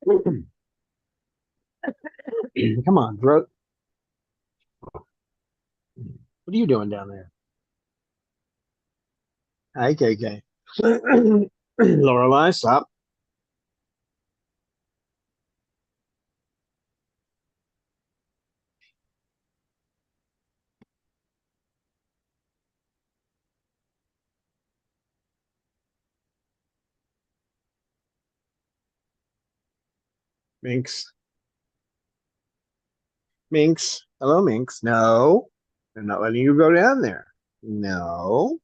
Come on, throat. What are you doing down there? Hi, KK. Lorelai, stop. Minx. Minx. Hello, Minx. No. I'm not letting you go down there. No.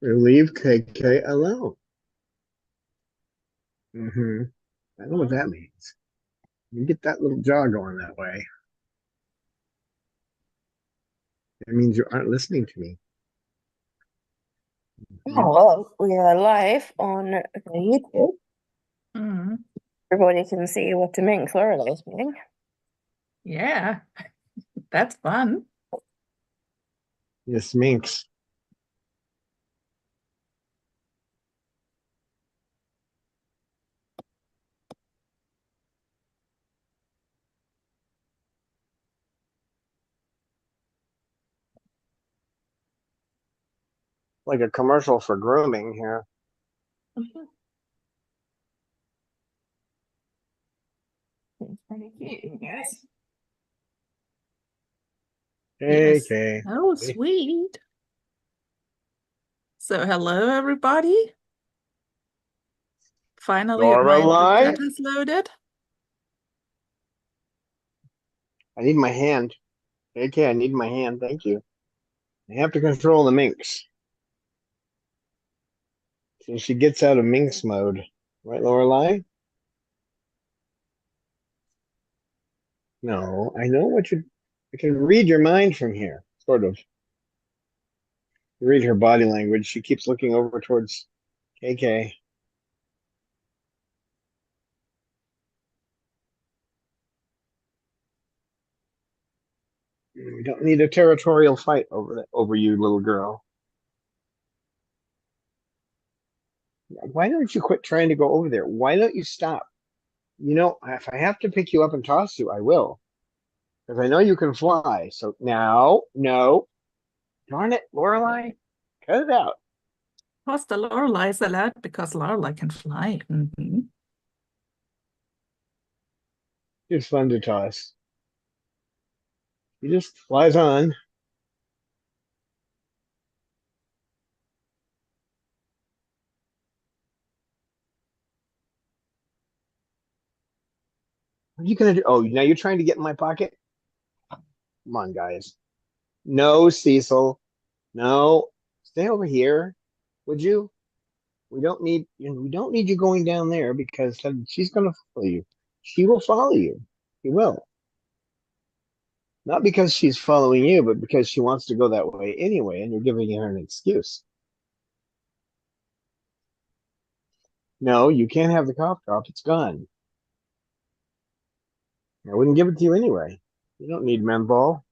Leave KK alone. Mm-hmm. I know what that means. You get that little jaw going that way. It means you aren't listening to me. Oh, well, we are live on YouTube. Mm, Everybody can see what the Minx Lorelai is doing. yeah, that's fun. Yes, Minx. Like a commercial for grooming here. It's pretty cute, yes. Yes. KK. Oh, sweet. So, hello, everybody. Finally, my Lorelai. chat is loaded. I need my hand. KK, I need my hand. Thank you. I have to control the Minx. So she gets out of Minx mode. Right, Lorelai? No, I know what you. I can read your mind from here, sort of. Read her body language. She keeps looking over towards KK. We don't need a territorial fight over you, little girl. Why don't you quit trying to go over there? Why don't you stop? You know, if I have to pick you up and toss you, I will. Because I know you can fly. So now, no. Darn it, Lorelai. Cut it out. Plus, the Lorelai is allowed because Lorelai can fly. It's fun to toss. He just flies on. What are you gonna do? Oh, now you're trying to get in my pocket? Come on, guys. No, Cecil. No. Stay over here. Would you? We don't need you going down there because then she's gonna follow you. She will follow you. She will. Not because she's following you, but because she wants to go that way anyway, and you're giving her an excuse. No, you can't have the cough drop. It's gone. I wouldn't give it to you anyway. You don't need menthol.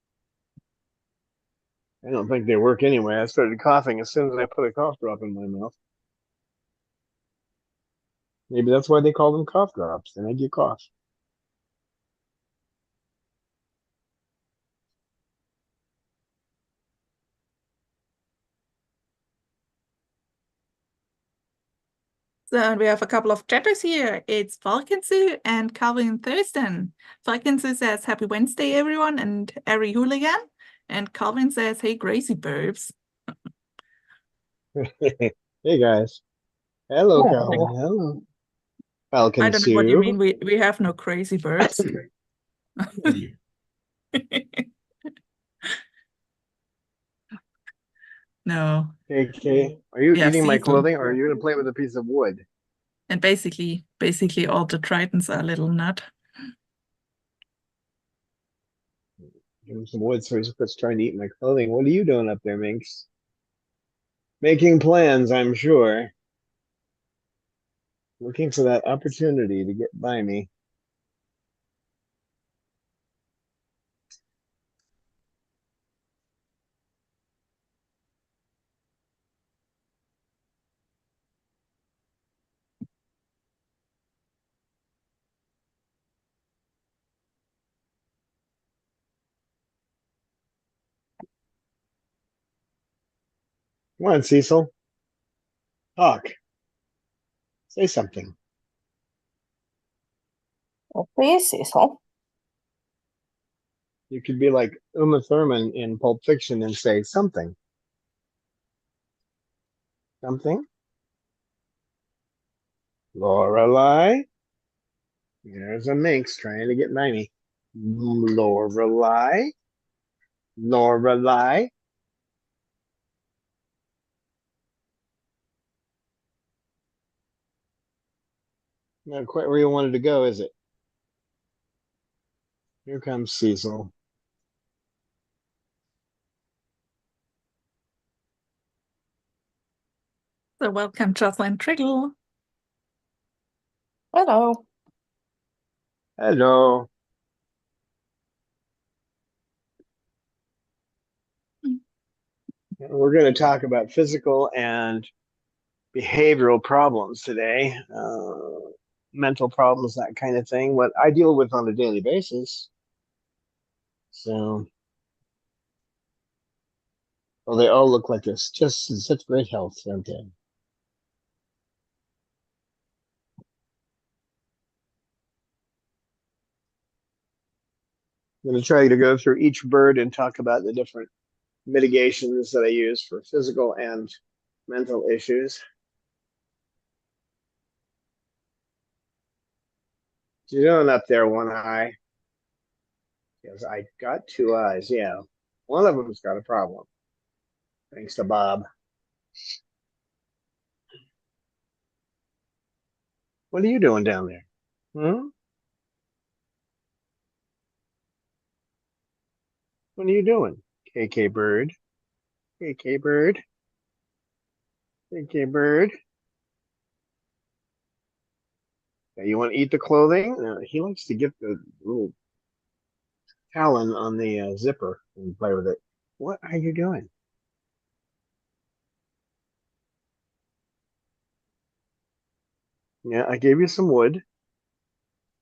I don't think they work anyway. I started coughing as soon as I put a cough drop in my mouth. Maybe that's why they call them cough drops. They make you cough. So, we have a couple of chatters here. It's Falconsu and Calvin Thurston. Falconsu says, Happy Wednesday, everyone, and Ari Hooligan. And Calvin says, Hey, crazy burbs. Hey guys. Hello, Yeah. Calvin. Hello. I Falcon don't know what you Sue. mean. We have no crazy burbs. No. KK, are you Yeah, eating my Cecil. clothing or are you going to play with a piece of wood? And basically all the tritons are a little nut. Give him some wood so he's just trying to eat my clothing. What are you doing up there, Minx? Making plans, I'm sure. Looking for that opportunity to get by me. Come on, Cecil. Talk. Say something. Okay, Cecil. You could be like Uma Thurman in Pulp Fiction and say something. Something. Lorelei. There's a minx trying to get by me. Lorelei. Lorelei. Not quite where you wanted to go, is it? Here comes Cecil. So welcome, Jocelyn Triggle. Hello. Hello. We're going to talk about physical and behavioral problems today, mental problems, that kind of thing, what I deal with on a daily basis. So, well, they all look like this, just in such great health, don't they? I'm going to try to go through each bird and talk about the different mitigations that I use for physical and mental issues. You doing up there, One Eye? Because I got two eyes, yeah. One of them's got a problem. Thanks to Bob. What are you doing down there? Hmm? What are you doing? KK Bird. KK Bird. KK Bird. Yeah, you want to eat the clothing? He likes to get the little talon on the zipper and play with it. What are you doing? Yeah, I gave you some wood.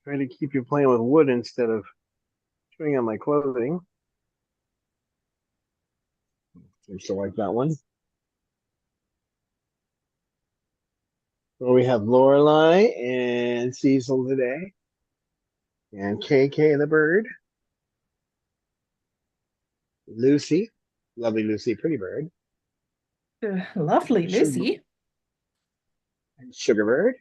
Trying to keep you playing with wood instead of chewing on my clothing. Seems to like that one. Well, we have Lorelei and Cecil today, and KK the bird, Lucy, lovely Lucy, pretty bird, Lovely, Lucy. and Sugar Bird,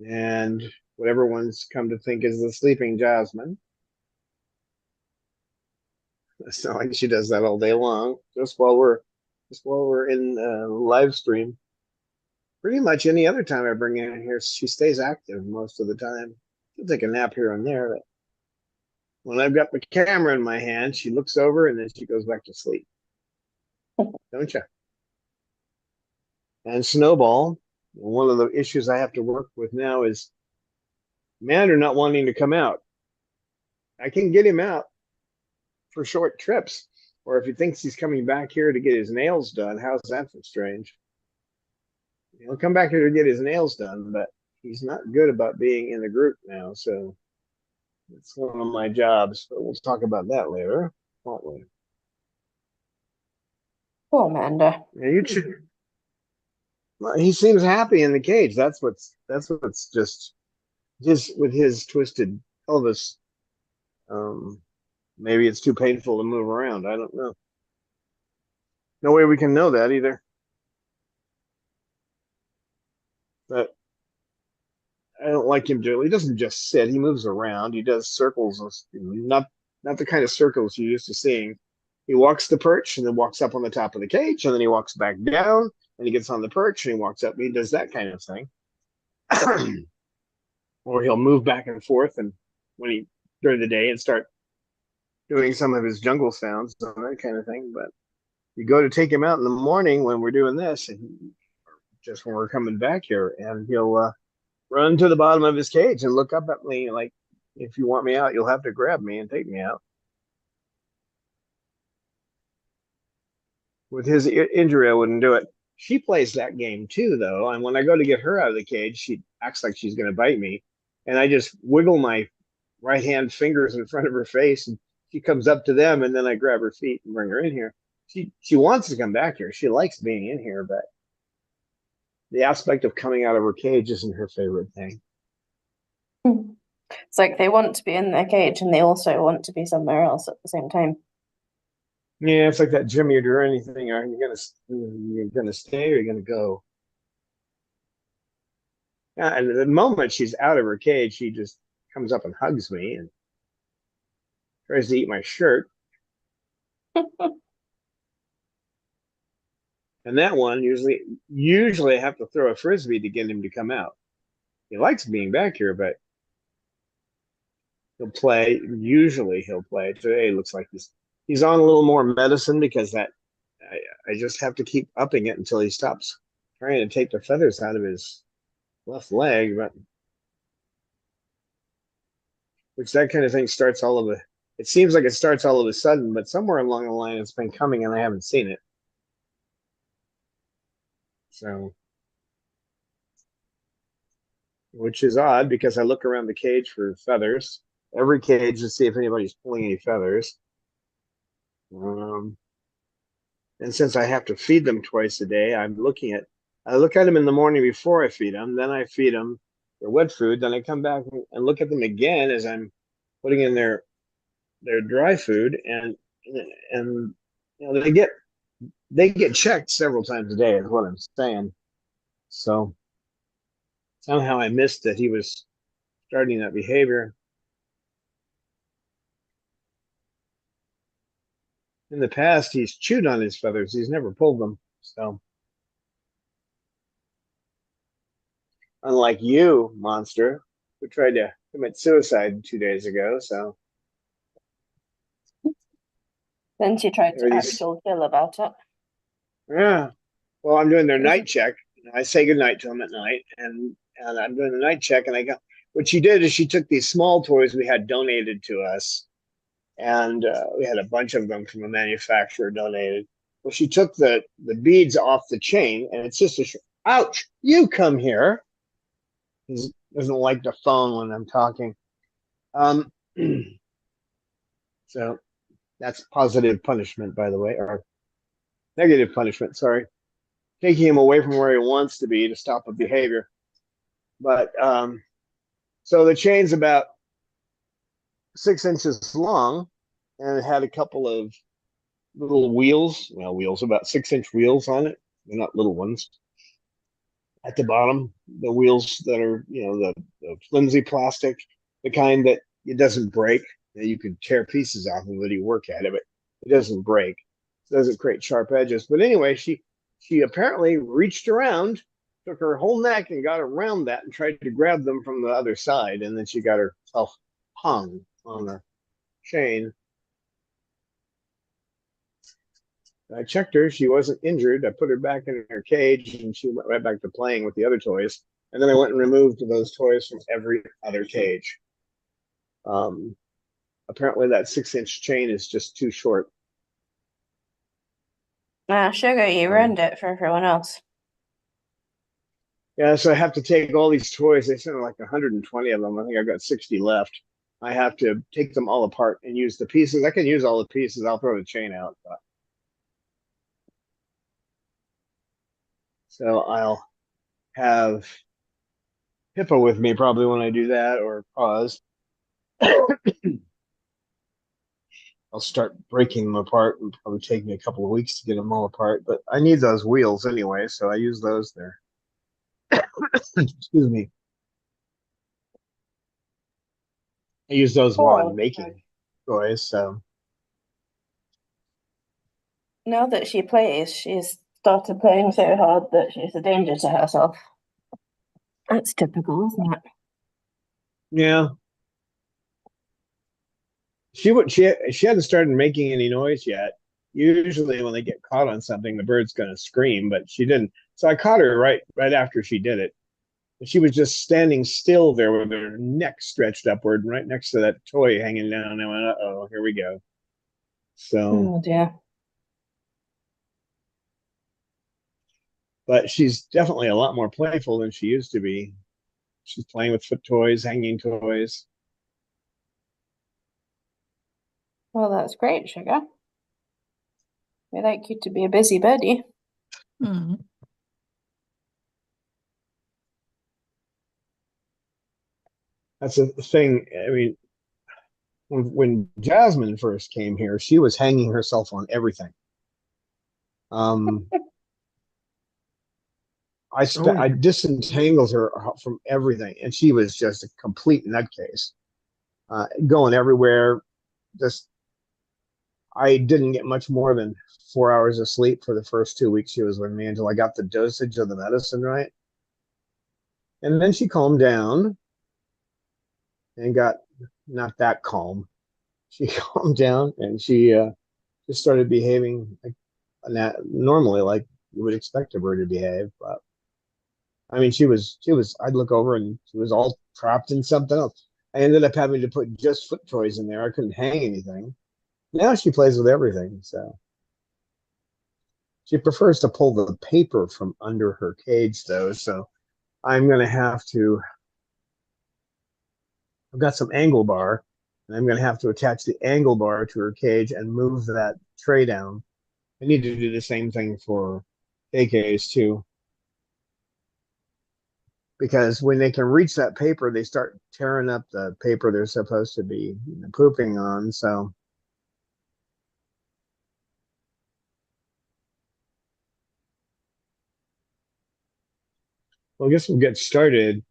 and what everyone's come to think is the sleeping Jasmine. It's not like she does that all day long. Just while we're in live stream. Pretty much any other time I bring her in here, she stays active most of the time. She'll take a nap here and there, but when I've got the camera in my hand, she looks over and then she goes back to sleep. Don't you? And Snowball, one of the issues I have to work with now is Mander not wanting to come out. I can get him out for short trips, or if he thinks he's coming back here to get his nails done, how's that for strange? He'll come back here to get his nails done, but he's not good about being in the group now, so it's one of my jobs, but we'll talk about that later, won't we? Oh, Amanda. Yeah, you should. Well, he seems happy in the cage. That's what's just with his twisted pelvis. Um, maybe it's too painful to move around. I don't know. No way we can know that either. But I don't like him to. He doesn't just sit. He moves around. He does circles, not the kind of circles you're used to seeing. He walks the perch and then walks up on the top of the cage, and then he walks back down, and he gets on the perch and he walks up. He does that kind of thing. Or he'll move back and forth and when he during the day and start doing some of his jungle sounds and that kind of thing. But you go to take him out in the morning when we're doing this, and just when we're coming back here, and he'll run to the bottom of his cage and look up at me like, "If you want me out, you'll have to grab me and take me out." With his injury, I wouldn't do it. She plays that game too, though. And when I go to get her out of the cage, she acts like she's going to bite me, and I just wiggle my right hand fingers in front of her face, and she comes up to them, and then I grab her feet and bring her in here. she wants to come back here. She likes being in here, but the aspect of coming out of her cage isn't her favorite thing. It's like they want to be in their cage and they also want to be somewhere else at the same time. Yeah, it's like that, Jimmy. You do anything? Are you gonna stay or are you gonna go? Yeah, and the moment she's out of her cage, she just comes up and hugs me and tries to eat my shirt. And that one usually I have to throw a frisbee to get him to come out. He likes being back here, but he'll play. Usually he'll play. Today it looks like he's on a little more medicine because I just have to keep upping it until he stops trying to take the feathers out of his left leg, but which that kind of thing starts all of a it seems like it starts all of a sudden, but somewhere along the line it's been coming and I haven't seen it. So which is odd because I look around the cage for feathers, every cage, to see if anybody's pulling any feathers. And since I have to feed them twice a day, I look at them in the morning before I feed them, then I feed them their wet food, then I come back and look at them again as I'm putting in their dry food, and you know they get checked several times a day, is what I'm saying. So somehow I missed that he was starting that behavior. In the past, he's chewed on his feathers. He's never pulled them. So, unlike you, monster, who tried to commit suicide 2 days ago. So, Then she tried there are to act these. all chill about it. Yeah. Well, I'm doing their night check. I say goodnight to them at night, and I'm doing the night check. And I got what she did is she took these small toys we had donated to us, and we had a bunch of them from a manufacturer donated. Well, she took the beads off the chain, and it's just ouch! You come here. He doesn't like the phone when I'm talking. Um, so that's positive punishment, by the way, or negative punishment. Sorry, taking him away from where he wants to be to stop a behavior. But so the chain's about 6 inches long, and it had a couple of little wheels. Well, wheels about 6 inch wheels on it. They're not little ones. At the bottom, the wheels that are the flimsy plastic, the kind that it doesn't break. You can tear pieces off of it. You work at it, but it doesn't break. It doesn't create sharp edges. But anyway, she apparently reached around, took her whole neck and got around that and tried to grab them from the other side, and then she got herself hung on the chain. I checked her. She wasn't injured. I put her back in her cage and she went right back to playing with the other toys. And then I went and removed those toys from every other cage. Um, Apparently that 6 inch chain is just too short. Sugar, you ruined it for everyone else. Yeah, so I have to take all these toys. They sent like 120 of them. I think I've got 60 left. I have to take them all apart and use the pieces. I can use all the pieces. I'll throw the chain out. So I'll have Hippo with me probably when I do that, or Pause. I'll start breaking them apart. It'll probably take me a couple of weeks to get them all apart, but I need those wheels anyway, so I use those there. Excuse me. I use those while I'm making toys. So now that she plays, she's started playing so hard that she's a danger to herself. That's typical, isn't it? yeah, she hadn't started making any noise yet. Usually, when they get caught on something, the bird's going to scream, but she didn't. So I caught her right after she did it. She was just standing still there with her neck stretched upward, right next to that toy hanging down. And I went, "Uh-oh, here we go." So, Oh dear. but she's definitely a lot more playful than she used to be. She's playing with foot toys, hanging toys. Well, that's great, Sugar. We like you to be a busy birdie. Hmm. That's a thing. I mean, when Jasmine first came here, she was hanging herself on everything. I disentangled her from everything, and she was just a complete nutcase, going everywhere. Just I didn't get much more than 4 hours of sleep for the first 2 weeks she was with me until I got the dosage of the medicine right, and then she calmed down and got not that calm. She calmed down and she just started behaving like normally, like you would expect a bird to behave. But I mean, she was. I'd look over and she was all trapped in something else. I ended up having to put just foot toys in there. I couldn't hang anything. Now she plays with everything. So she prefers to pull the paper from under her cage, though. So I'm gonna have to. I've got some angle bar, and I'm gonna have to attach the angle bar to her cage and move that tray down. I need to do the same thing for KKs too, because when they can reach that paper, they start tearing up the paper they're supposed to be pooping on. So, well, I guess we'll get started.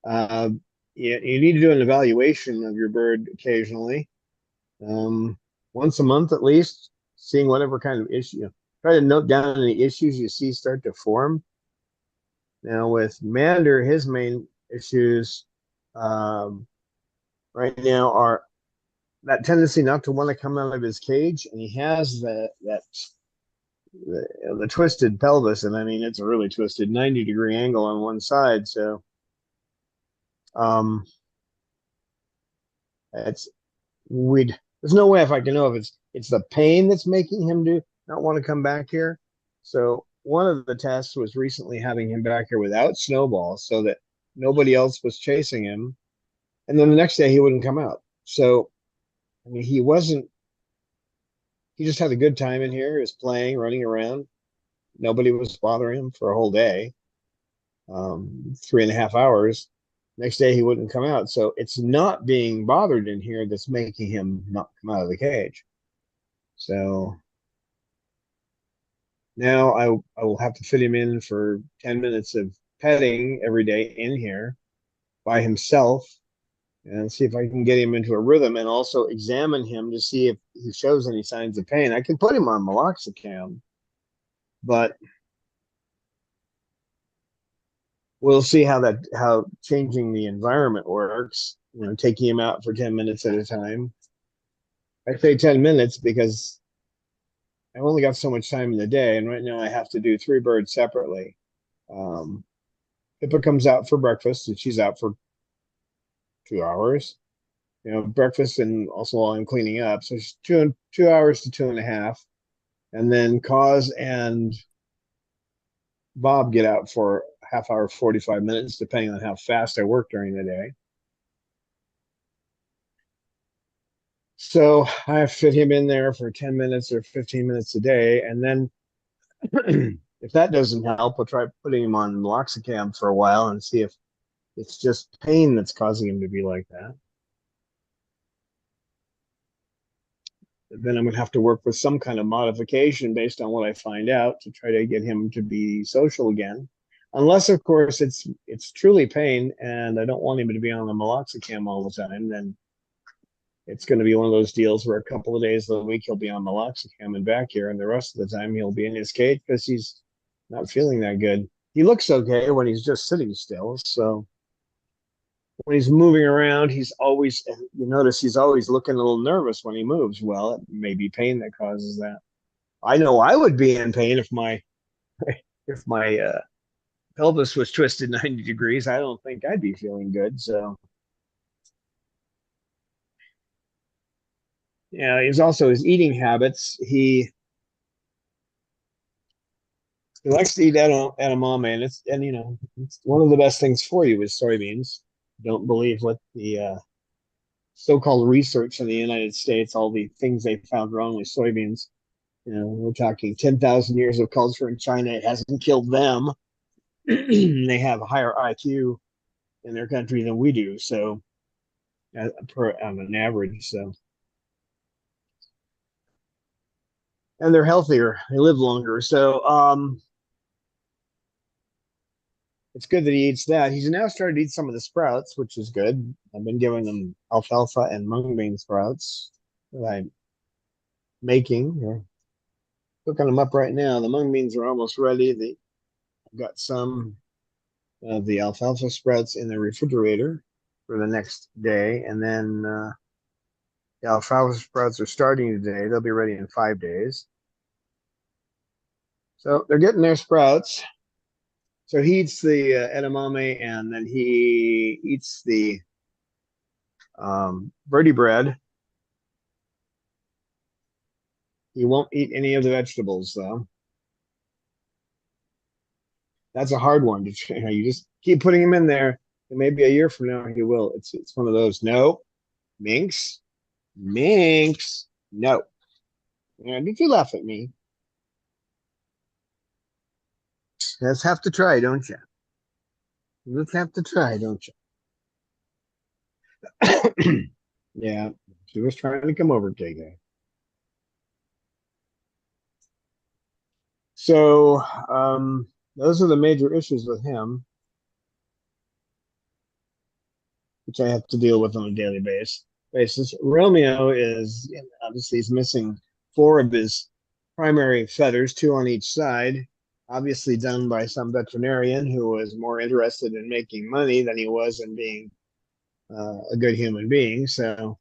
Uh, you need to do an evaluation of your bird occasionally, um, once a month at least, seeing whatever kind of issue. Try to note down any issues you see start to form. Now, with Mander, his main issues um, right now are that tendency not to want to come out of his cage, and he has the twisted pelvis, and I mean it's a really twisted 90-degree angle on one side. So um, it's we'd there's no way if I can know if it's the pain that's making him do not want to come back here. So one of the tests was recently having him back here without snowballs, so that nobody else was chasing him, and then the next day he wouldn't come out. So I mean he wasn't. He just had a good time in here. He was playing, running around. Nobody was bothering him for a whole day, 3.5 hours. Next day he wouldn't come out. So it's not being bothered in here that's making him not come out of the cage. So now I will have to fit him in for 10 minutes of petting every day in here by himself and see if I can get him into a rhythm and also examine him to see if he shows any signs of pain. I can put him on meloxicam, but we'll see how changing the environment works. Taking him out for 10 minutes at a time. I say 10 minutes because I've only got so much time in the day, and right now I have to do 3 birds separately. Um, Pippa comes out for breakfast, and she's out for 2 hours. Breakfast, and also while I'm cleaning up, so it's 2 hours to 2.5, and then Cause and Bob get out for half hour, 45 minutes, depending on how fast I work during the day. So I fit him in there for 10 minutes or 15 minutes a day. And then if that doesn't help, we'll try putting him on meloxicam for a while and see if it's just pain that's causing him to be like that. Then I'm going to have to work with some kind of modification based on what I find out to try to get him to be social again. Unless, of course, it's truly pain and I don't want him to be on the meloxicam all the time, then it's going to be one of those deals where a couple of days of the week he'll be on meloxicam and back here, and the rest of the time he'll be in his cage because he's not feeling that good. He looks okay when he's just sitting still. So when he's moving around, you notice he's always looking a little nervous when he moves. Well, it may be pain that causes that. I know I would be in pain if my if my pelvis was twisted 90 degrees. I don't think I'd be feeling good. So yeah, he's also his eating habits. He likes to eat edamame, and it's one of the best things for you is soybeans. Don't believe what the so-called research in the United States, all the things they found wrong with soybeans. We're talking 10,000 years of culture in China. It hasn't killed them. They have a higher IQ in their country than we do. So, on an average, so. And they're healthier. They live longer. So, it's good that he eats that. He's now started to eat some of the sprouts, which is good. I've been giving him alfalfa and mung bean sprouts that I'm making. Or cooking them up right now. The mung beans are almost ready. I've got some of the alfalfa sprouts in the refrigerator for the next day. And then the alfalfa sprouts are starting today. They'll be ready in 5 days. So they're getting their sprouts. So he eats the edamame, and then he eats the birdie bread. He won't eat any of the vegetables, though. That's a hard one to train. You just keep putting him in there, and maybe a year from now he will. It's one of those. No, minx, no. Did you laugh at me? You just have to try, don't you? You just have to try, don't you? Yeah, she was trying to come over, KK. So, those are the major issues with him, which I have to deal with on a daily basis. Romeo is obviously he's missing 4 of his primary feathers, 2 on each side, obviously done by some veterinarian who was more interested in making money than he was in being a good human being. So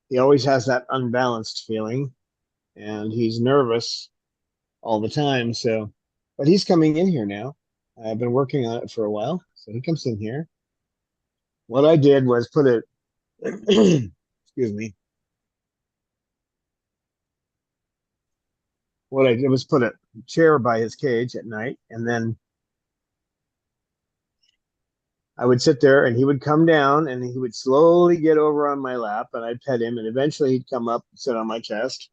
he always has that unbalanced feeling, and he's nervous all the time. So, but he's coming in here now. I've been working on it for a while, so he comes in here. What I did was put it, excuse me. What I did was put a chair by his cage at night, and then I would sit there, and he would come down, and he would slowly get over on my lap, and I'd pet him, and eventually he'd come up and sit on my chest.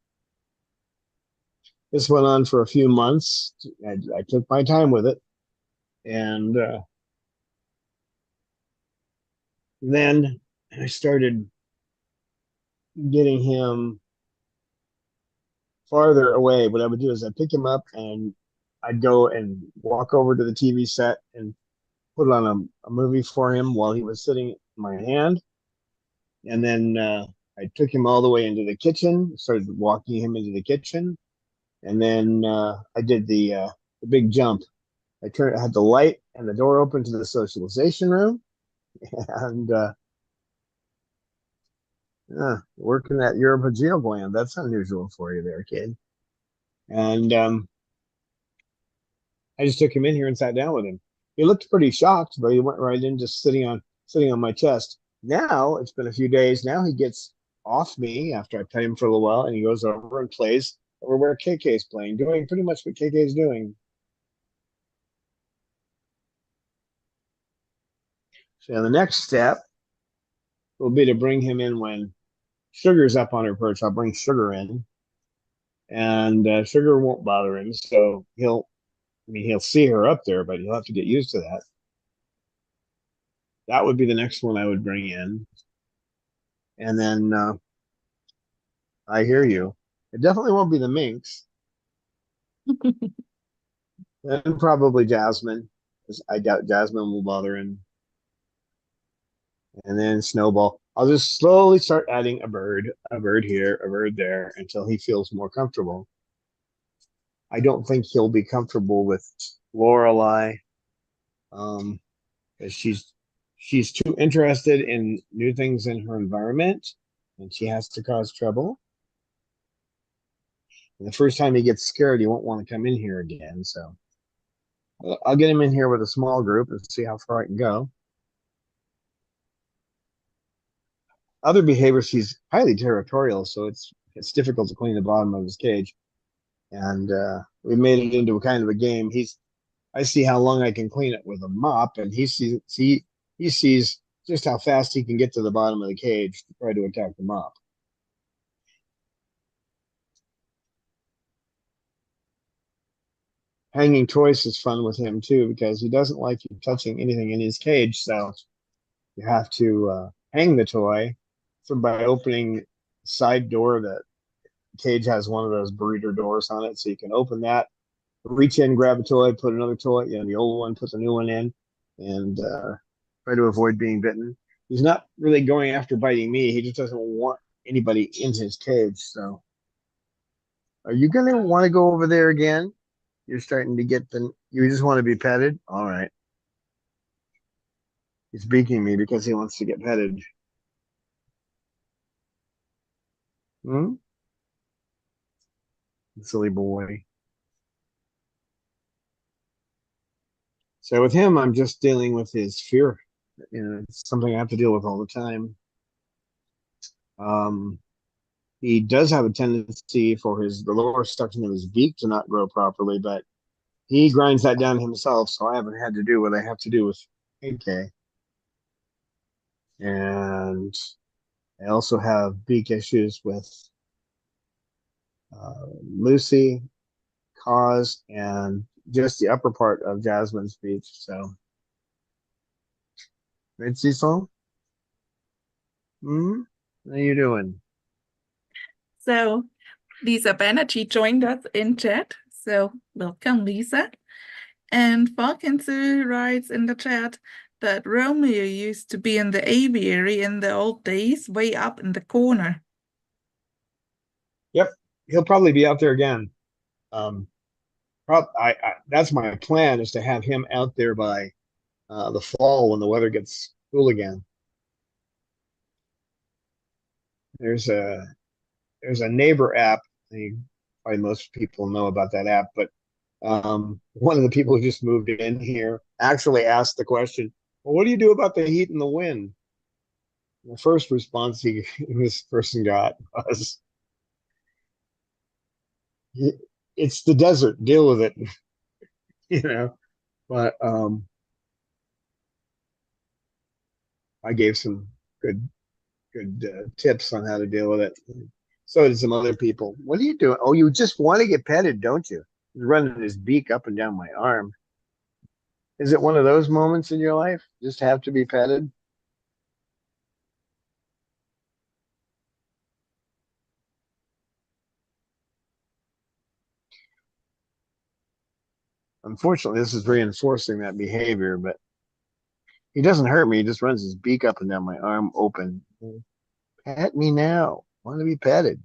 This went on for a few months. I took my time with it, and then I started getting him farther away. What I would do is I'd pick him up, and I'd go and walk over to the TV set and put on a movie for him while he was sitting in my hand. And then I took him all the way into the kitchen, started walking him into the kitchen. And then I did the big jump. I had the light and the door open to the socialization room, and working that uropageo gland. That's unusual for you there, kid. And I just took him in here and sat down with him. He looked pretty shocked, but he went right in, just sitting on my chest. Now it's been a few days. Now he gets off me after I pet him for a little while, and he goes over and plays over where KK is playing, doing pretty much what KK is doing. So the next step will be to bring him in when Sugar's up on her perch. I'll bring Sugar in, and Sugar won't bother him. So he'll see her up there, but he'll have to get used to that. That would be the next one I would bring in. And then I hear you. It definitely won't be the minx. Then probably Jasmine, because I doubt Jasmine will bother him. And then Snowball. I'll just slowly start adding a bird here, a bird there, until he feels more comfortable. I don't think he'll be comfortable with Lorelei, because she's too interested in new things in her environment, and she has to cause trouble. And the first time he gets scared, he won't want to come in here again. So I'll get him in here with a small group and see how far I can go. Other behaviors, he's highly territorial, so it's difficult to clean the bottom of his cage. And we made it into a kind of a game. I see how long I can clean it with a mop, and he sees just how fast he can get to the bottom of the cage to try to attack the mop. hanging toys is fun with him too, because he doesn't like you touching anything in his cage. So you have to hang the toy. So by opening the side door, the cage has one of those breeder doors on it, so you can open that, reach in, grab a toy, put another toy, the old one, put the new one in, and try to avoid being bitten. He's not really going after biting me. He just doesn't want anybody in his cage. So, are you gonna want to go over there again? You're starting to get the. You just want to be petted. All right. He's beaking me because he wants to get petted. Hmm? Silly boy. So with him, I'm just dealing with his fear. It's something I have to deal with all the time. Um, he does have a tendency for the lower section of his beak to not grow properly, but he grinds that down himself, so I haven't had to do what I have to do with AK. And I also have beak issues with Lucy, Cause, and just the upper part of Jasmine's beak. So, right, Cecil? Hmm? How you doing? So Lisa Banerjee joined us in chat. So welcome, Lisa. And Falkensu writes in the chat that Romeo used to be in the aviary in the old days, way up in the corner. Yep, he'll probably be out there again. Um, that's my plan, is to have him out there by the fall when the weather gets cool again. There's a there's a neighbor app. Probably most people know about that app, but one of the people who just moved in here actually asked the question, "Well, what do you do about the heat and the wind?" The first response this person got was, "It's the desert. Deal with it." you know. But I gave some good tips on how to deal with it. So did some other people. What are you doing? Oh, you just want to get petted, don't you? He's running his beak up and down my arm. Is it one of those moments in your life? Just have to be petted? Unfortunately, this is reinforcing that behavior, but he doesn't hurt me. He just runs his beak up and down my arm open. Pet me now. I want to be petted.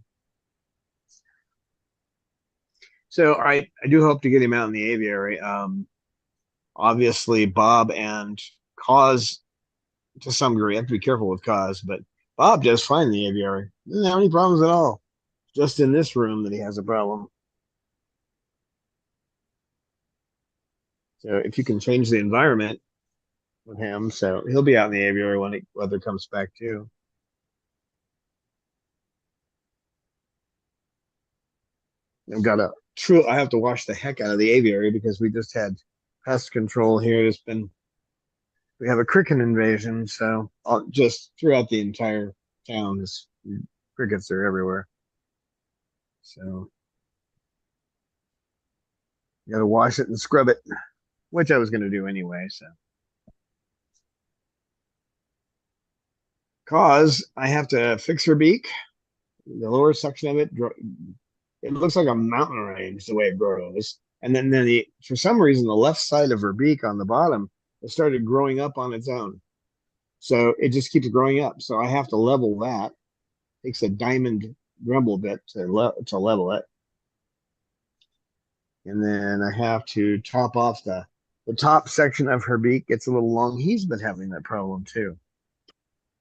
So I do hope to get him out in the aviary. Obviously, Bob and Cause, to some degree, I have to be careful with Cause, but Bob does fine in the aviary. Doesn't have any problems at all. Just in this room that he has a problem. So if you can change the environment with him, so he'll be out in the aviary when weather comes back too. I have to wash the heck out of the aviary because we just had pest control here. We have a cricket invasion, so just throughout the entire town, crickets are everywhere. So you got to wash it and scrub it, which I was going to do anyway. So, Cause I have to fix her beak, the lower section of it looks like a mountain range the way it grows. And then for some reason, the left side of her beak on the bottom, it started growing up on its own. So it just keeps growing up. So I have to level that. It takes a diamond Dremel bit to level it. And then I have to top off the top section of her beak gets a little long. He's been having that problem too.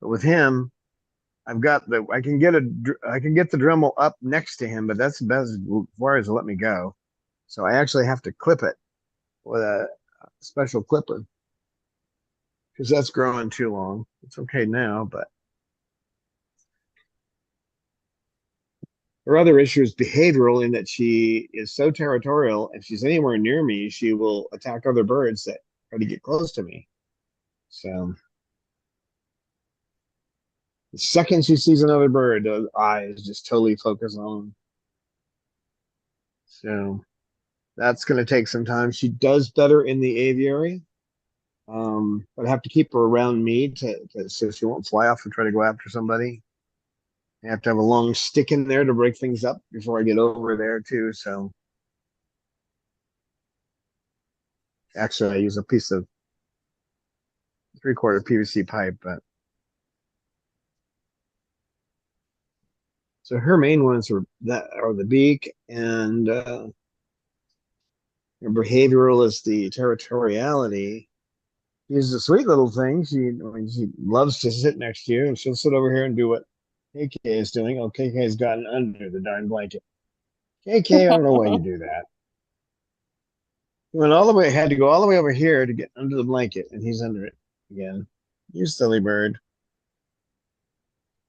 But with him, I can get the Dremel up next to him, but that's about as far as let me go. So I actually have to clip it with a special clipper because that's growing too long. It's okay now, but her other issue is behavioral, in that she is so territorial. If she's anywhere near me, she will attack other birds that try to get close to me. So the second she sees another bird, the eyes just totally focus on. So That's going to take some time. She does better in the aviary. But I have to keep her around me so she won't fly off and try to go after somebody. I have to have a long stick in there to break things up before I get over there too. So actually, I use a piece of 3/4 PVC pipe, but so her main ones are the beak and her behavioral is the territoriality. She's a sweet little thing. She loves to sit next to you, and she'll sit over here and do what KK is doing. Oh, KK's gotten under the darn blanket. KK, I don't know why you do that. Had to go all the way over here to get under the blanket, and he's under it again. You silly bird.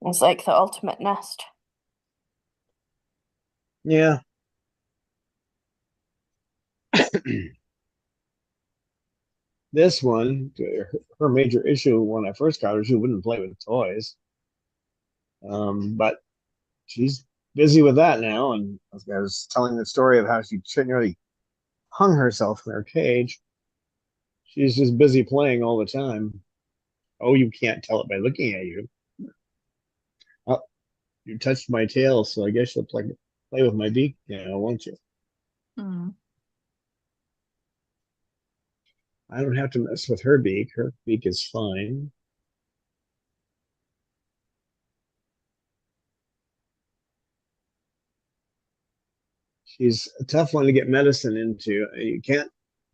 It's like the ultimate nest. Yeah. This one, her major issue when I first got her, she wouldn't play with toys. But she's busy with that now. And I was telling the story of how she nearly hung herself in her cage. She's just busy playing all the time. Oh, you can't tell it by looking at you. Oh, you touched my tail, so I guess you'll play with my beak now, won't you? Hmm. I don't have to mess with her beak. Her beak is fine. She's a tough one to get medicine into. You can't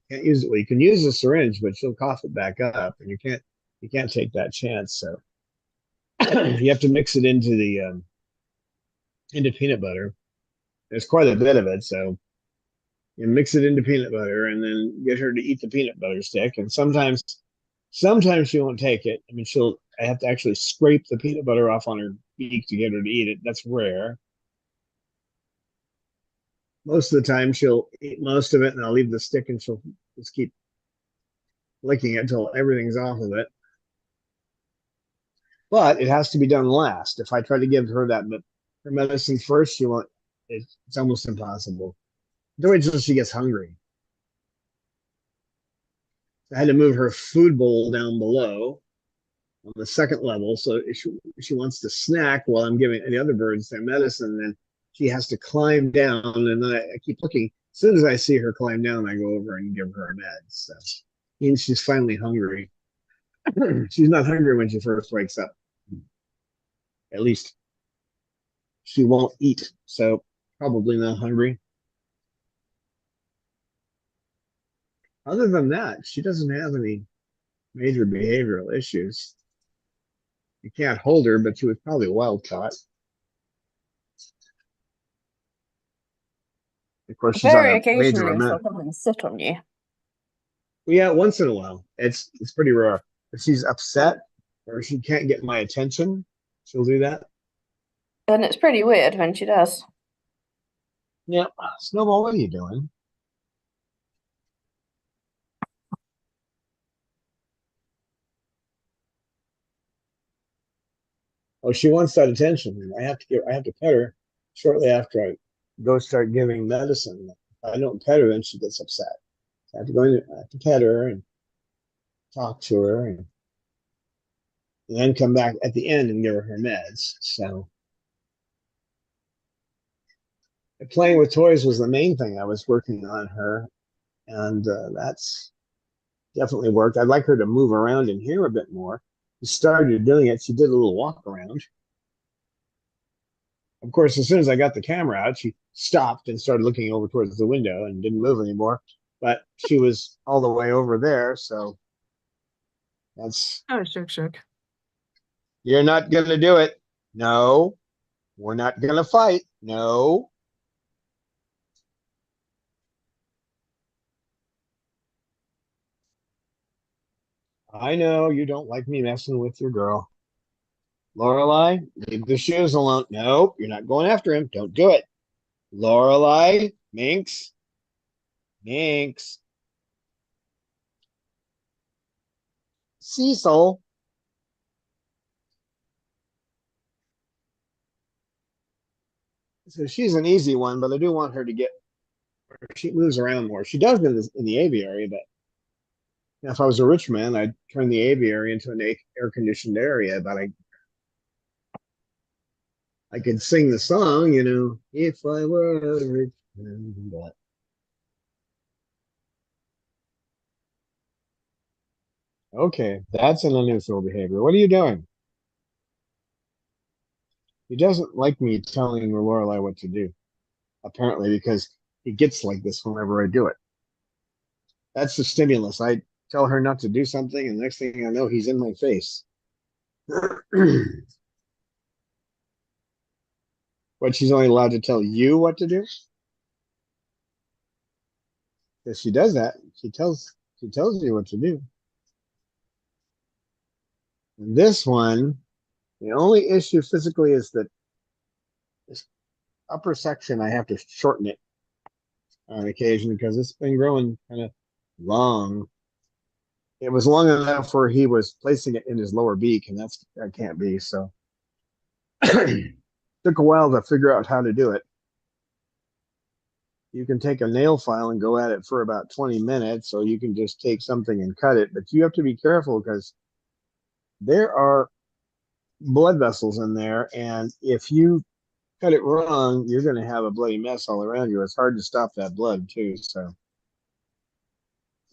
use it. Well, you can use a syringe, but she'll cough it back up, and you can't take that chance. So you have to mix it into peanut butter. There's quite a bit of it, so you mix it into peanut butter, and then get her to eat the peanut butter stick. And sometimes she won't take it. I mean, I have to actually scrape the peanut butter off on her beak to get her to eat it. That's rare. Most of the time, she'll eat most of it, and I'll leave the stick, and she'll just keep licking it until everything's off of it. But it has to be done last. If I try to give her her medicine first, she won't. It's almost impossible. Don't wait until she gets hungry. I had to move her food bowl down below on the second level. So if she wants to snack while I'm giving the other birds their medicine, then she has to climb down. And then I keep looking. As soon as I see her climb down, I go over and give her a med. So and she's finally hungry. She's not hungry when she first wakes up. At least she won't eat. So probably not hungry. Other than that, she doesn't have any major behavioral issues. You can't hold her, but she was probably wild caught. Of course, she's on Very a major occasionally she'll amount. come and sit on you. Yeah, once in a while. It's pretty rare. If she's upset or she can't get my attention, she'll do that. And it's pretty weird when she does. Yeah, Snowball, what are you doing? Oh, she wants that attention. I have to pet her shortly after I go start giving medicine. If I don't pet her, then she gets upset. So I have to pet her and talk to her and then come back at the end and give her meds. So playing with toys was the main thing I was working on her, and that's definitely worked. I'd like her to move around in here a bit more. She started doing it. She did a little walk around. Of course, as soon as I got the camera out, she stopped and started looking over towards the window and didn't move anymore. But she was all the way over there, so that's. Oh, shook. You're not gonna do it. No, we're not gonna fight. No. I know you don't like me messing with your girl. Lorelei, leave the shoes alone. Nope, you're not going after him. Don't do it. Lorelei, Minx, Minx, Cecil. So she's an easy one, but I do want her to get She moves around more. She does in the aviary, but if I was a rich man, I'd turn the aviary into an air-conditioned area. But I could sing the song, if I were a rich man. But okay, that's an unusual behavior. What are you doing? He doesn't like me telling Lorelai what to do, apparently, because he gets like this whenever I do it. That's the stimulus. I tell her not to do something, and the next thing I know, he's in my face. But she's only allowed to tell you what to do. If she does that, she tells you what to do. And this one, the only issue physically is that this upper section, I have to shorten it on occasion because it's been growing kind of long. It was long enough where he was placing it in his lower beak, and that can't be. So took a while to figure out how to do it. You can take a nail file and go at it for about 20 minutes, or you can just take something and cut it. But you have to be careful because there are blood vessels in there, and if you cut it wrong, you're going to have a bloody mess all around you. It's hard to stop that blood too. So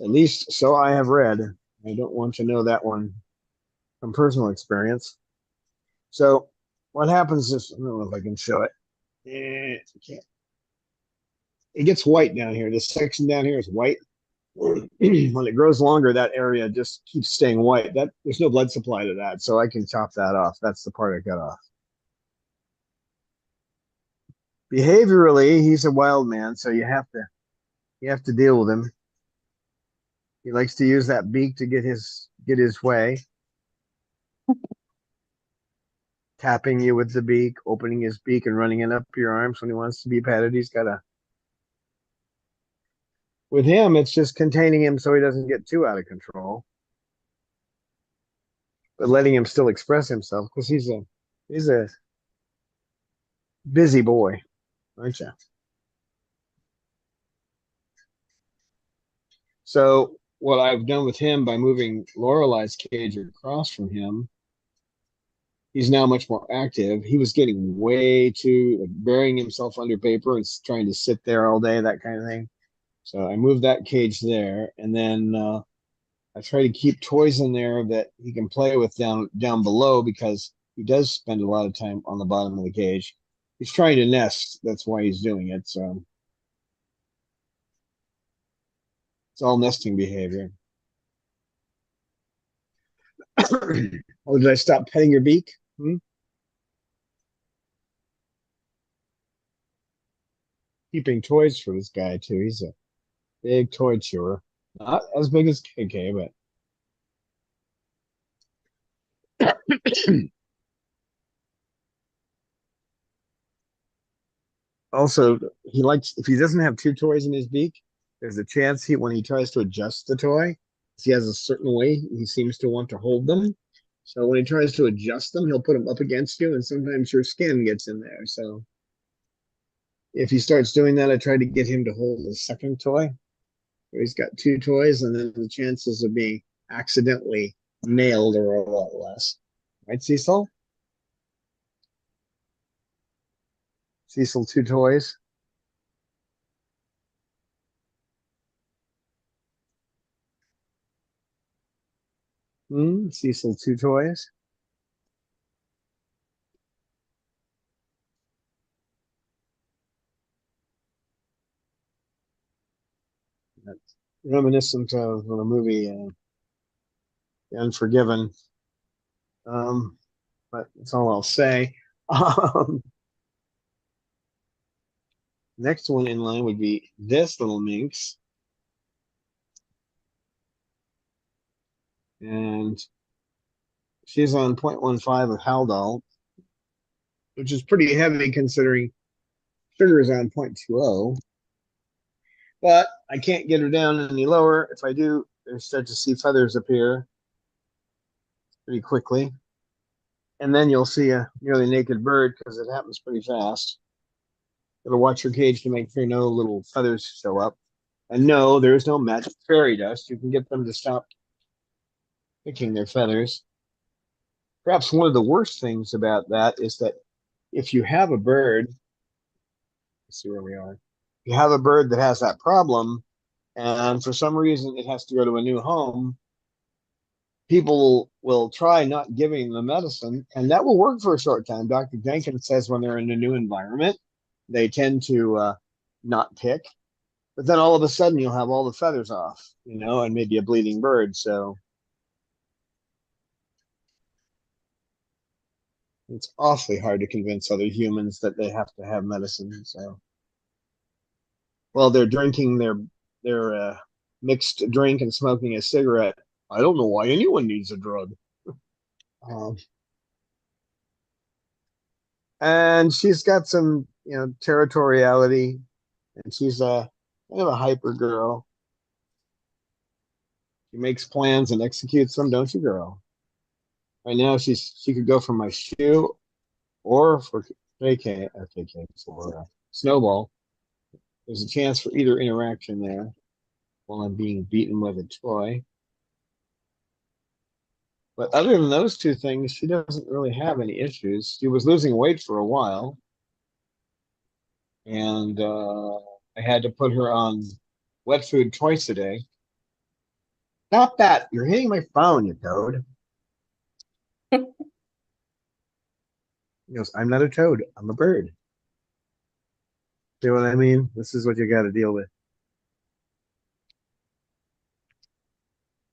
at least so I have read. I don't want to know that one from personal experience. So what happens is, I don't know if I can show it. I can't. It gets white down here. This section down here is white. When it grows longer, that area just keeps staying white. That there's no blood supply to that, so I can chop that off. That's the part I cut off. Behaviorally, he's a wild man, so you have to deal with him. He likes to use that beak to get his way. Tapping you with the beak, opening his beak and running it up your arms when he wants to be petted. He's got a. With him, it's just containing him so he doesn't get too out of control, but letting him still express himself because he's a busy boy, aren't you? So what I've done with him by moving Lorelai's cage across from him, he's now much more active. He was getting way too like burying himself under paper and trying to sit there all day, that kind of thing. So I moved that cage there, and then I try to keep toys in there that he can play with down below because he does spend a lot of time on the bottom of the cage. He's trying to nest. That's why he's doing it. So it's all nesting behavior. Oh, did I stop petting your beak? Keeping toys for this guy too. He's a big toy chewer. Not as big as KK, but also he likes if he doesn't have two toys in his beak, there's a chance when he tries to adjust the toy, he has a certain way he seems to want to hold them. So when he tries to adjust them, he'll put them up against you, and sometimes your skin gets in there. So if he starts doing that, I try to get him to hold a second toy. He's got two toys, and then the chances of being accidentally nailed are a lot less. Right, Cecil? Cecil, two toys. Cecil, two toys. That's reminiscent of the movie Unforgiven. But that's all I'll say. Next one in line would be this little minx. And she's on 0.15 of Haldol, which is pretty heavy considering sugar is on 0.20. But I can't get her down any lower. If I do, I start to see feathers appear pretty quickly. And then you'll see a nearly naked bird because it happens pretty fast. Gotta watch your cage to make sure no little feathers show up. And no, there is no magic fairy dust. You can get them to stop picking their feathers. Perhaps one of the worst things about that is that if you have a bird, let's see where we are. You have a bird that has that problem, and for some reason it has to go to a new home, people will try not giving the medicine, and that will work for a short time. Dr. Jenkins says when they're in a new environment, they tend to not pick, but then all of a sudden you'll have all the feathers off, and maybe a bleeding bird. So it's awfully hard to convince other humans that they have to have medicine. So, well, they're drinking their mixed drink and smoking a cigarette. I don't know why anyone needs a drug. Um, and she's got some, territoriality, and she's a kind of a hyper girl. She makes plans and executes them, don't you, girl? Right now, she could go for my shoe or for KK for Snowball. There's a chance for either interaction there while I'm being beaten with a toy. But other than those two things, she doesn't really have any issues. She was losing weight for a while, and I had to put her on wet food twice a day. Stop that! You're hitting my phone, you toad. He goes, I'm not a toad. I'm a bird. See what I mean? This is what you got to deal with.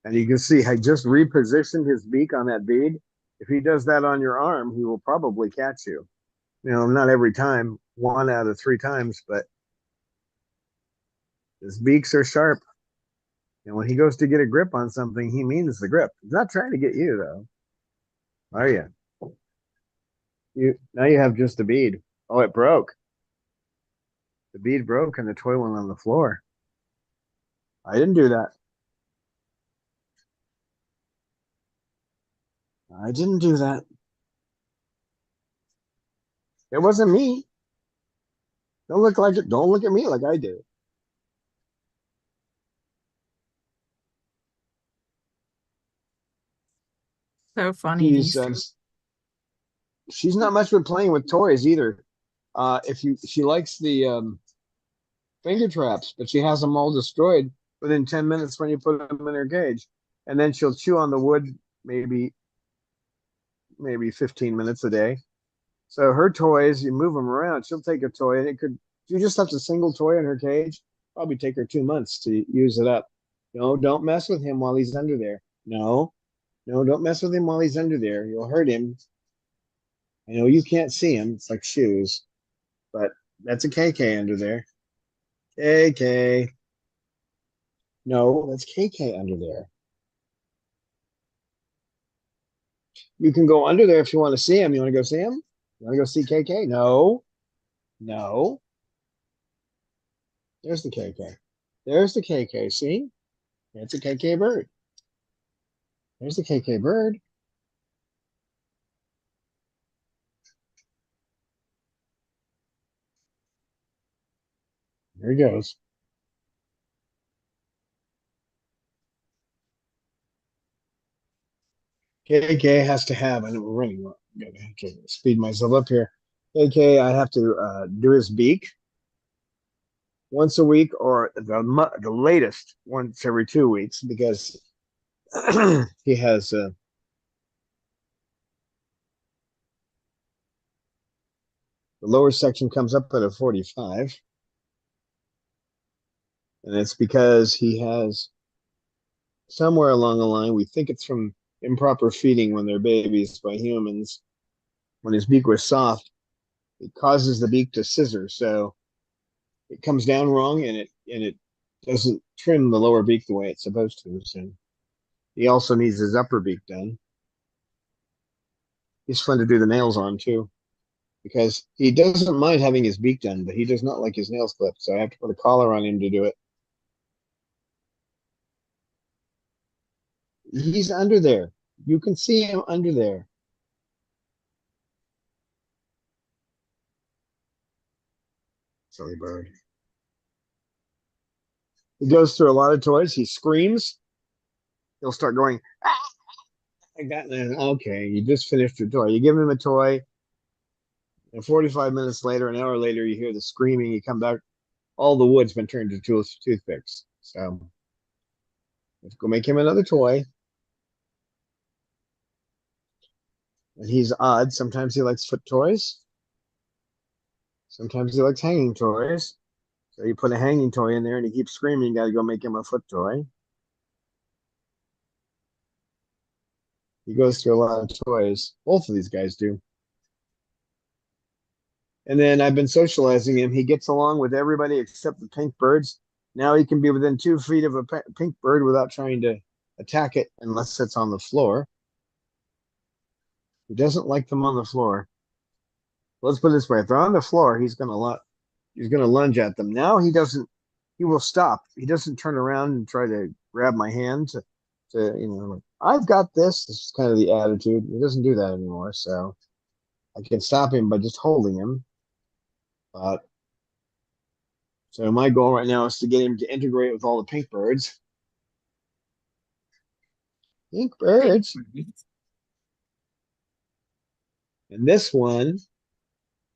And you can see I just repositioned his beak on that bead. If he does that on your arm, he will probably catch you. Not every time, 1 out of 3 times, but his beaks are sharp. And when he goes to get a grip on something, he means the grip. He's not trying to get you, though. Are you? Now you have just a bead. Oh, it broke. The bead broke and the toy went on the floor. I didn't do that. I didn't do that. It wasn't me. Don't look like it. Don't look at me like I do. So funny, these She's two. she's not much with playing with toys either. She likes the finger traps, but she has them all destroyed within 10 minutes when you put them in her cage. And then she'll chew on the wood maybe 15 minutes a day. So her toys, you move them around, she'll take a toy and you just have a single toy in her cage, probably take her 2 months to use it up. No, don't mess with him while he's under there. No, don't mess with him while he's under there. You'll hurt him. I know you can't see him. It's like shoes, but that's a KK under there. KK. No, that's KK under there. You can go under there if you want to see him. You want to go see him? You want to go see KK? No. No. There's the KK. There's the KK. See? That's a KK bird. There's the KK bird. There he goes. KK has to have, I know we're running. Okay, speed myself up here. KK, I have to do his beak once a week, or the latest once every 2 weeks, because he has the lower section comes up at a 45, and it's because he has somewhere along the line, we think it's from improper feeding when they're babies by humans. When his beak was soft, it causes the beak to scissor, so it comes down wrong, and it doesn't trim the lower beak the way it's supposed to. So he also needs his upper beak done. He's fun to do the nails on too, because he doesn't mind having his beak done, but he does not like his nails clipped. So I have to put a collar on him to do it. He's under there. You can see him under there. Silly bird. He goes through a lot of toys. He screams. He'll start going, ah, like that. And okay, you just finished your toy. You give him a toy, and 45 minutes later, an hour later, you hear the screaming. You come back, all the wood's been turned into toothpicks. So let's go make him another toy. And he's odd. Sometimes he likes foot toys. Sometimes he likes hanging toys. So you put a hanging toy in there and he keeps screaming, you got to go make him a foot toy. He goes through a lot of toys. Both of these guys do. And then I've been socializing him. He gets along with everybody except the pink birds. Now he can be within 2 feet of a pink bird without trying to attack it unless it's on the floor. He doesn't like them on the floor. Let's put it this way: if they're on the floor, he's gonna lunge at them. Now he doesn't. He will stop. He doesn't turn around and try to grab my hand to I've got this. This is kind of the attitude. He doesn't do that anymore. So I can stop him by just holding him. But so my goal right now is to get him to integrate with all the pink birds. Pink birds. And this one,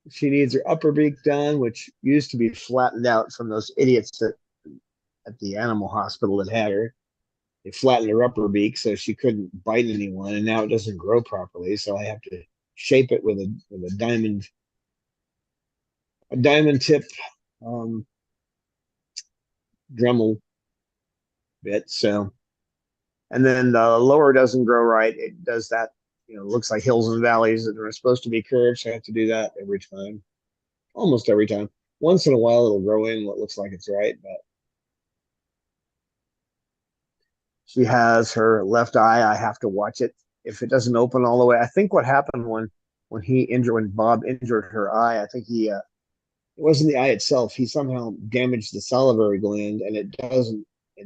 she needs her upper beak done, which used to be flattened out from those idiots at the animal hospital that had her. They flattened her upper beak so she couldn't bite anyone, and now it doesn't grow properly. So I have to shape it with a diamond tip Dremel bit. So, and then the lower doesn't grow right. It does that. Looks like hills and valleys that are supposed to be curved. So I have to do that every time, almost every time. Once in a while, it'll grow in what looks like it's right, but she has her left eye. I have to watch it. If it doesn't open all the way, I think what happened when Bob injured her eye, I think it wasn't the eye itself. He somehow damaged the salivary gland, and it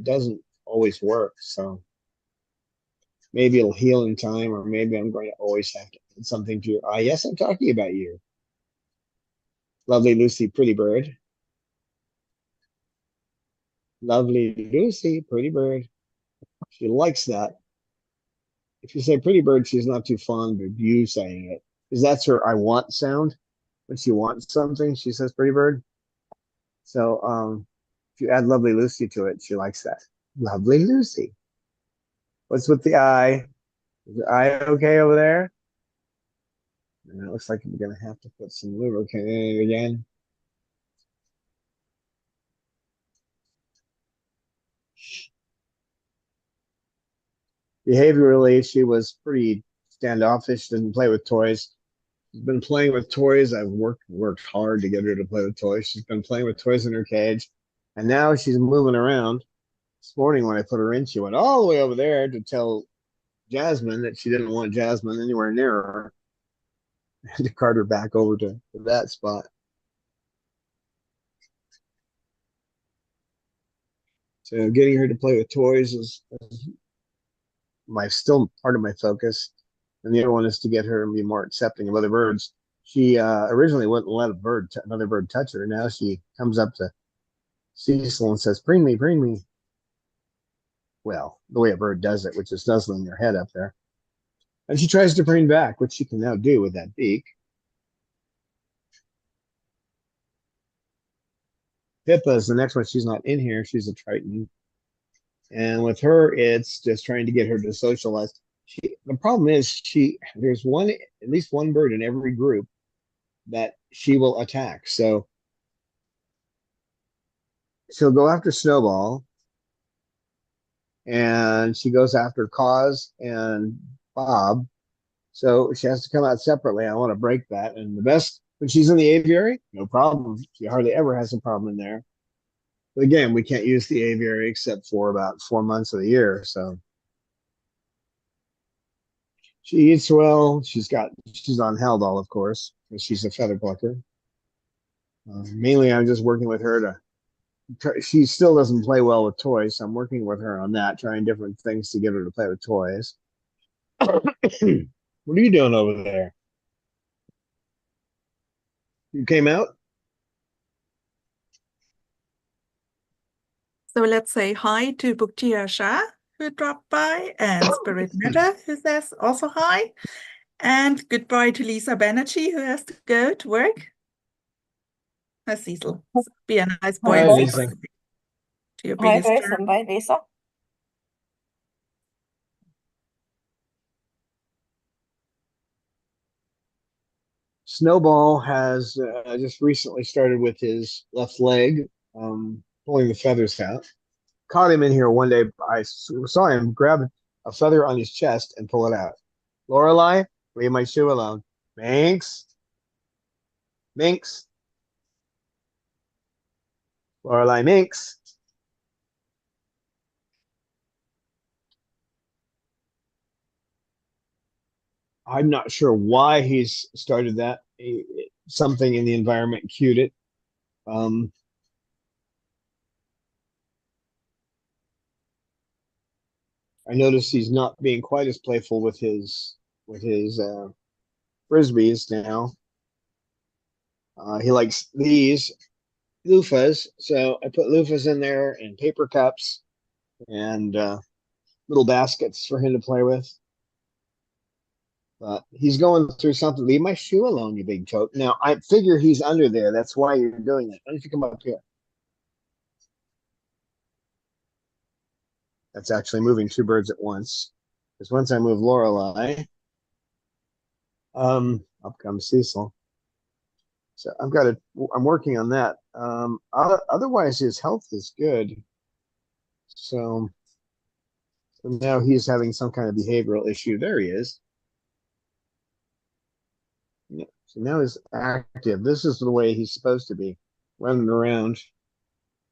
doesn't always work. So maybe it'll heal in time, or maybe I'm going to always have to add something to your eye. Yes, I'm talking about you. Lovely Lucy, pretty bird. Lovely Lucy, pretty bird. She likes that. If you say pretty bird, she's not too fond of you saying it, because that's her I want sound. When she wants something, she says pretty bird. So if you add lovely Lucy to it, she likes that. Lovely Lucy. What's with the eye? Is your eye okay over there? And it looks like we're going to have to put some lubricant in it again. Behaviorally, she was pretty standoffish, didn't play with toys. She's been playing with toys. I've worked hard to get her to play with toys. She's been playing with toys in her cage, and now she's moving around. This morning when I put her in, she went all the way over there to tell Jasmine that she didn't want Jasmine anywhere near her. I had to cart her back over to that spot. So getting her to play with toys is still part of my focus. And the other one is to get her to be more accepting of other birds. She originally wouldn't let another bird touch her. Now she comes up to Cecil and says, "Preen me, preen me." Well, the way a bird does it, which is nuzzling their head up there. And she tries to preen back, which she can now do with that beak. Pippa is the next one. She's not in here. She's a Triton. And with her, it's just trying to get her to socialize. The problem is there's at least one bird in every group that she will attack. So she'll go after Snowball, and she goes after Cause and Bob. So she has to come out separately. I want to break that. And the best, when she's in the aviary, no problem. She hardly ever has a problem in there. But again, we can't use the aviary except for about 4 months of the year. So she eats well. She's on Haldol, of course, because she's a feather plucker. Mainly, I'm just working with her she still doesn't play well with toys, so I'm working with her on that, trying different things to get her to play with toys. What are you doing over there? You came out? So let's say hi to Buktia Shah, who dropped by, and Spirit Meta, who says also hi. And goodbye to Lisa Banerjee, who has to go to work. Hi, Cecil. Be a nice boy Hi, and say Lisa. bye to your Hi, biggest Grace, turn. and bye, Lisa. Snowball has just recently started with his left leg, pulling the feathers out. Caught him in here one day. I saw him grab a feather on his chest and pull it out. Lorelei, leave my shoe alone. Minx, Minx, Lorelei, Minx. I'm not sure why he's started that. Something in the environment cued it. I noticed he's not being quite as playful with his frisbees now. He likes these loofahs, so I put loofahs in there and paper cups and little baskets for him to play with. But he's going through something. Leave my shoe alone, you big choke. Now I figure he's under there. That's why you're doing it. Why don't you come up here? That's actually moving two birds at once. Because once I move Lorelei, up comes Cecil. So I'm working on that. Otherwise, his health is good. So now he's having some kind of behavioral issue. There he is. Yeah. So now he's active. This is the way he's supposed to be, running around.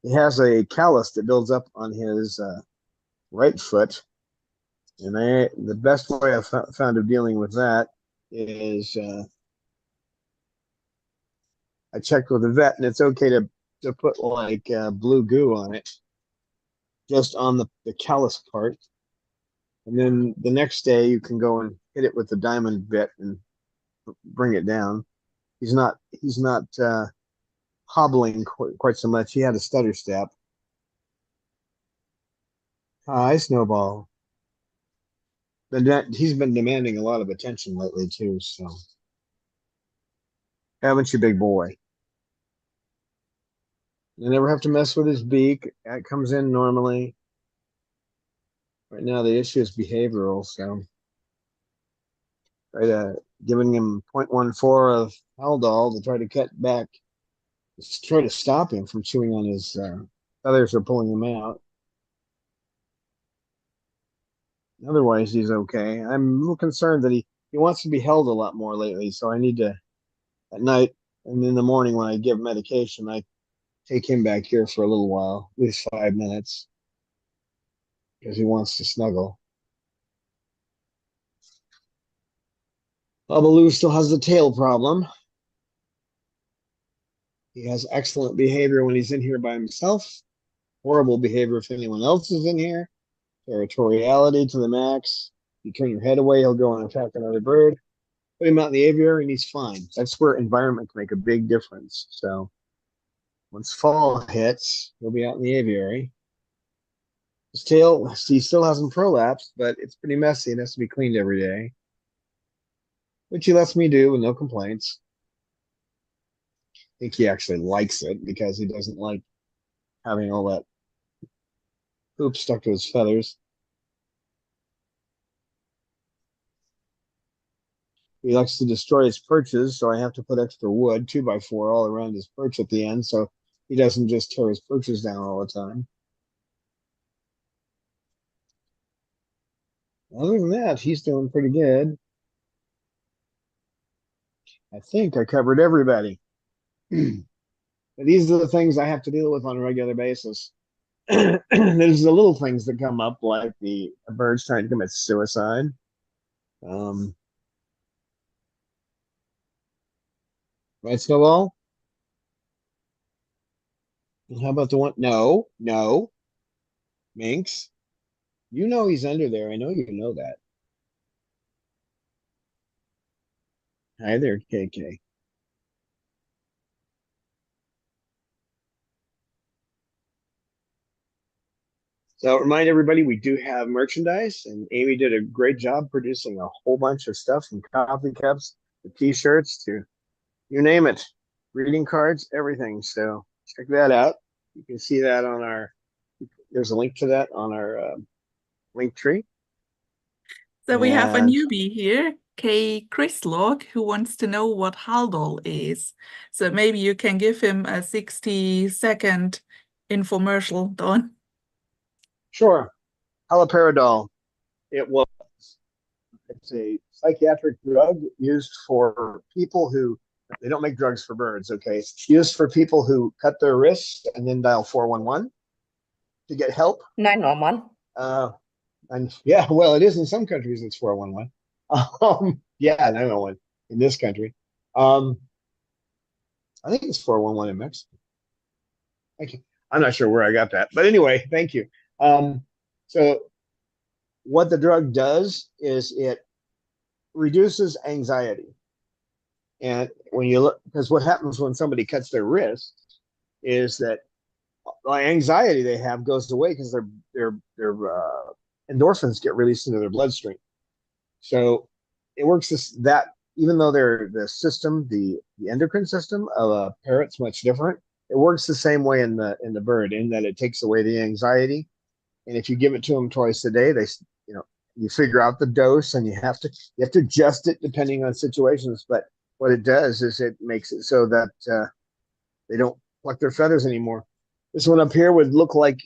He has a callus that builds up on his right foot. And the best way I've found of dealing with that is I checked with the vet, and it's okay to put like blue goo on it, just on the callus part. And then the next day you can go and hit it with the diamond bit and bring it down. He's not hobbling quite so much. He had a stutter step. Hi, Snowball. He's been demanding a lot of attention lately too. So haven't you, big boy? You never have to mess with his beak. That comes in normally. Right now the issue is behavioral. So giving him 0.14 of Haldol to try to cut back, just try to stop him from chewing on his feathers or pulling them out. Otherwise, he's okay. I'm a little concerned that he wants to be held a lot more lately. So I need to, at night and in the morning when I give medication, I take him back here for a little while, at least 5 minutes, because he wants to snuggle. Babaloo still has the tail problem. He has excellent behavior when he's in here by himself. Horrible behavior if anyone else is in here. Territoriality to the max. You turn your head away, he'll go and attack another bird. Put him out in the aviary and he's fine. That's where environment can make a big difference. So once fall hits, he'll be out in the aviary. His tail, he still hasn't prolapsed, but it's pretty messy. It has to be cleaned every day, which he lets me do with no complaints. I think he actually likes it because he doesn't like having all that poop stuck to his feathers. He likes to destroy his perches, so I have to put extra wood, 2x4, all around his perch at the end, so he doesn't just tear his perches down all the time. Other than that, he's doing pretty good. I think I covered everybody. But these are the things I have to deal with on a regular basis. There's the little things that come up, like the birds trying to commit suicide. Right, Snowball? And how about the one? No, no, Minx. You know he's under there. I know you know that. Hi there, KK. So remind everybody, we do have merchandise, and Amy did a great job producing a whole bunch of stuff, from coffee cups to t-shirts to you name it, greeting cards, everything. So check that out. You can see that on our, there's a link to that on our link tree. So we have a And newbie here, Kay Chrislog, who wants to know what Haldol is. So maybe you can give him a 60-second infomercial, Don. sure, haloperidol. It's a psychiatric drug used for people who, they don't make drugs for birds, okay? It's used for people who cut their wrists and then dial 411 to get help. 911. And yeah, well, it is in some countries, it's 411. Yeah, 911 in this country. I think it's 411 in Mexico. I'm not sure where I got that, but anyway, thank you. So what the drug does is it reduces anxiety. And when you look, because what happens when somebody cuts their wrist is that the anxiety they have goes away because their endorphins get released into their bloodstream. So it works that even though the system, the endocrine system of a parrot's much different, it works the same way in the bird, in that it takes away the anxiety. And if you give it to them twice a day, you figure out the dose, and you have to adjust it depending on situations. But what it does is it makes it so that they don't pluck their feathers anymore. This one up here would look like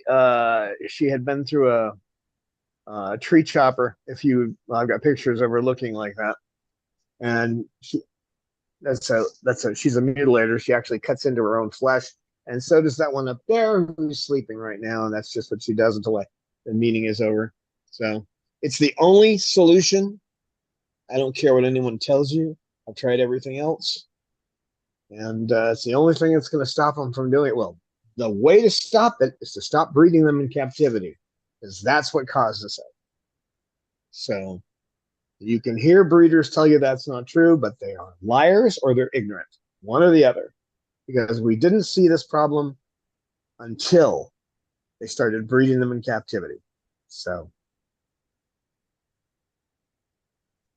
she had been through a tree chopper. I've got pictures of her looking like that, and she's a mutilator. She actually cuts into her own flesh, and so does that one up there who's sleeping right now. And that's just what she does until the meeting is over. So it's the only solution. I don't care what anyone tells you. I've tried everything else, and it's the only thing that's going to stop them from doing it. Well, the way to stop it is to stop breeding them in captivity, because that's what causes it. So you can hear breeders tell you that's not true, but they are liars or they're ignorant, one or the other, because we didn't see this problem until they started breeding them in captivity. So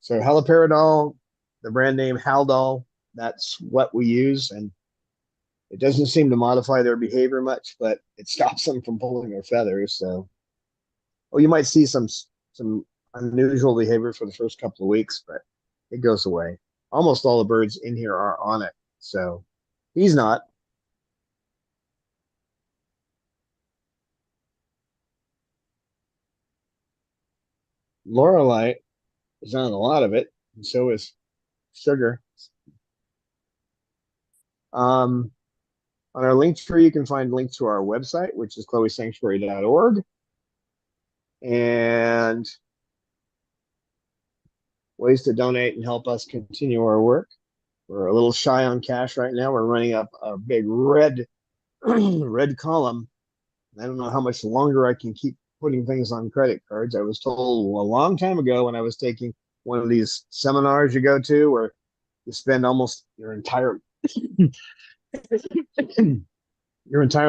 haloperidol, the brand name Haldol, that's what we use, and it doesn't seem to modify their behavior much, but it stops them from pulling their feathers. So, you might see some unusual behavior for the first couple of weeks, but it goes away. Almost all the birds in here are on it, so he's not. Lorelei is on a lot of it, and so is Sugar. On our link tree, you can find links to our website, which is chloesanctuary.org, and ways to donate and help us continue our work. We're a little shy on cash right now. We're running up a big red column. I don't know how much longer I can keep putting things on credit cards. I was told a long time ago when I was taking one of these seminars you go to where you spend almost your entire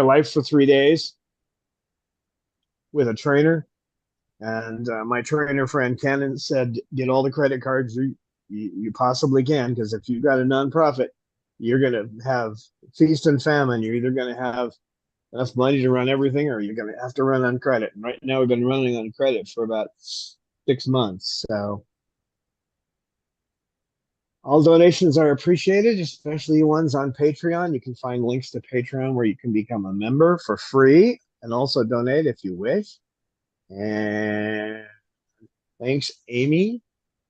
life for 3 days with a trainer. And my trainer friend Ken said, get all the credit cards you possibly can, because if you've got a nonprofit, you're going to have feast and famine. You're either going to have enough money to run everything, or you're going to have to run on credit. And right now we've been running on credit for about 6 months. So all donations are appreciated, especially ones on Patreon. You can find links to Patreon where you can become a member for free and also donate if you wish. And thanks, Amy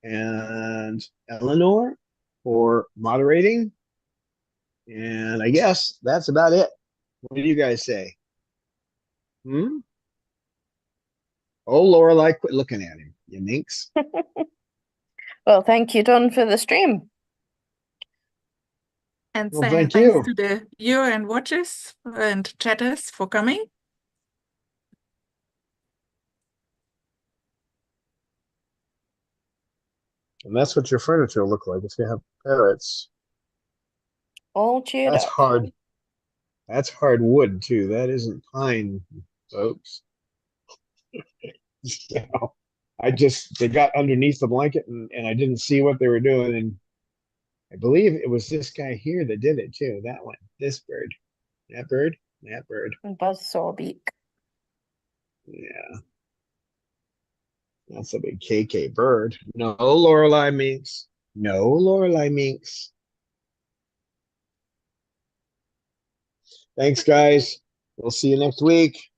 and Eleanor, for moderating. And I guess that's about it. What do you guys say? Oh, Lorelei, quit looking at him, you minx. Well, thank you, Don, for the stream. And Well, saying thank thanks you. to the viewer and watchers and chatters for coming. And that's what your furniture will look like if you have parrots. All cheered That's up. hard. That's hard wood too. That isn't pine, folks. So they got underneath the blanket and I didn't see what they were doing. And I believe it was this guy here that did it too. That one, this bird, that bird, that bird. Buzzsaw beak. Yeah, that's a big KK bird. No Lorelei minks. No Lorelei minks. Thanks, guys. We'll see you next week.